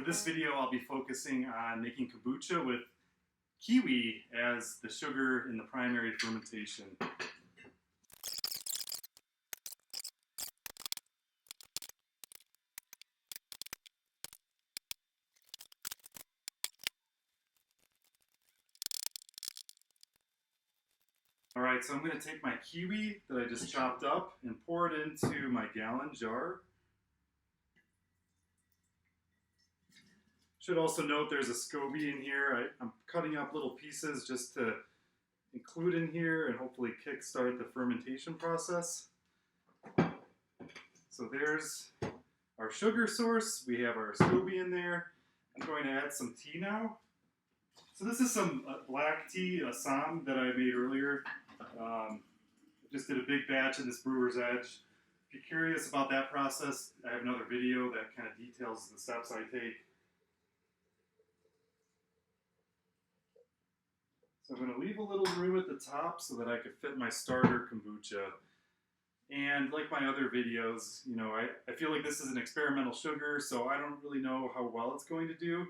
this video, I'll be focusing on making kombucha with kiwi as the sugar in the primary fermentation. Alright, so I'm going to take my kiwi that I just chopped up and pour it into my gallon jar. Should also note there's a SCOBY in here. I'm cutting up little pieces just to include in here and hopefully kickstart the fermentation process. So there's our sugar source. We have our SCOBY in there. I'm going to add some tea now. So this is some black tea, Assam, that I made earlier. I just did a big batch in this Brewer's Edge. If you're curious about that process, I have another video that kind of details the steps I take. So I'm going to leave a little room at the top so that I could fit my starter kombucha. And like my other videos, you know, I feel like this is an experimental sugar, so I don't really know how well it's going to do.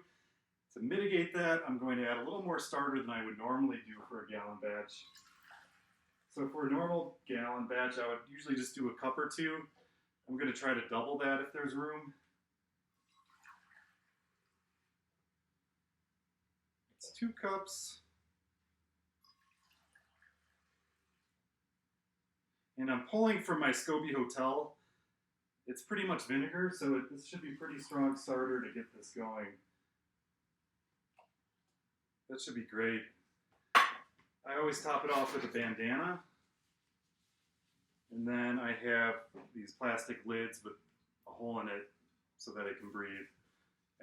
To mitigate that, I'm going to add a little more starter than I would normally do for a gallon batch. So for a normal gallon batch, I would usually just do a cup or two. I'm going to try to double that if there's room. It's 2 cups. And I'm pulling from my SCOBY Hotel. It's pretty much vinegar, so this should be pretty strong starter to get this going. That should be great. I always top it off with a bandana. And then I have these plastic lids with a hole in it so that it can breathe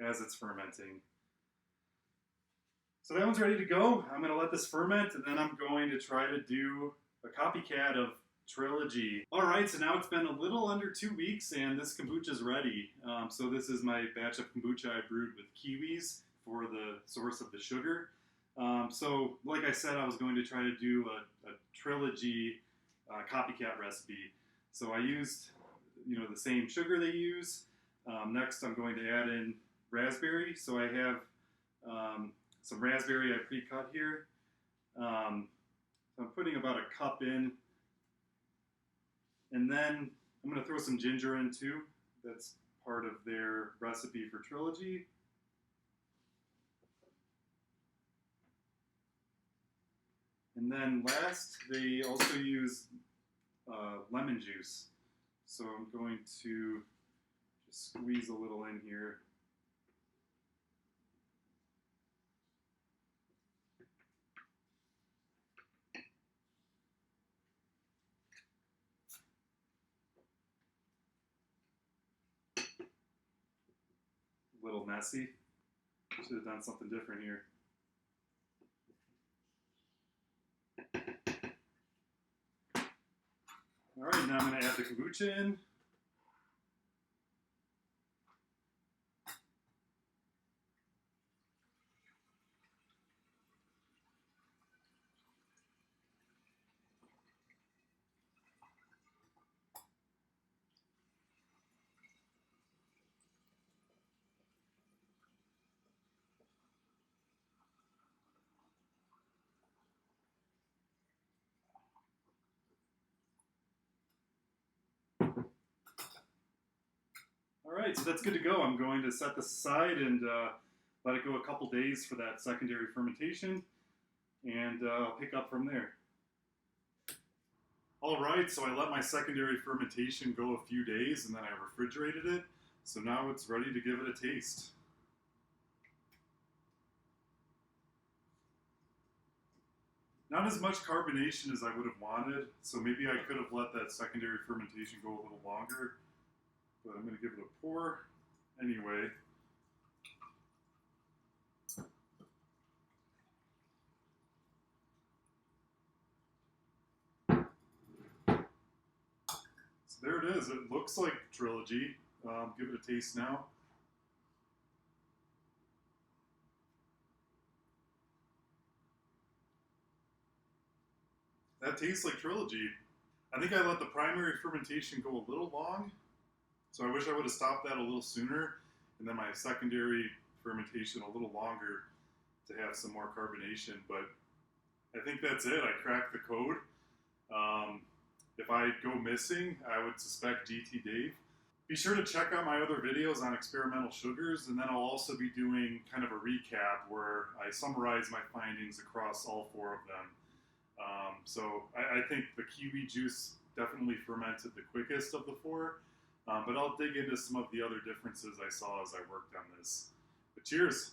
as it's fermenting. So that one's ready to go. I'm going to let this ferment, and then I'm going to try to do a copycat of Trilogy. Alright, so now it's been a little under 2 weeks and this kombucha is ready. So this is my batch of kombucha I brewed with kiwis for the source of the sugar. So like I said, I was going to try to do a Trilogy copycat recipe. So I used, you know, the same sugar they use. Next I'm going to add in raspberry. So I have some raspberry I pre-cut here. So I'm putting about a cup in. And then I'm going to throw some ginger in too. That's part of their recipe for Trilogy. And then last, they also use lemon juice. So I'm going to just squeeze a little in here. A little messy. Should have done something different here. Alright, now I'm going to add the kombucha in. Alright, so that's good to go. I'm going to set this aside and let it go a couple days for that secondary fermentation, and I'll pick up from there. Alright, so I let my secondary fermentation go a few days and then I refrigerated it, so now it's ready to give it a taste. Not as much carbonation as I would have wanted, so maybe I could have let that secondary fermentation go a little longer. But I'm going to give it a pour anyway. So there it is. It looks like Trilogy. Give it a taste now. That tastes like Trilogy. I think I let the primary fermentation go a little long. So I wish I would have stopped that a little sooner, and then my secondary fermentation a little longer to have some more carbonation. But I think that's it. I cracked the code. If I go missing, I would suspect GT Dave. Be sure to check out my other videos on experimental sugars, and then I'll also be doing kind of a recap where I summarize my findings across all 4 of them. So I think the kiwi juice definitely fermented the quickest of the 4, but I'll dig into some of the other differences I saw as I worked on this. But cheers!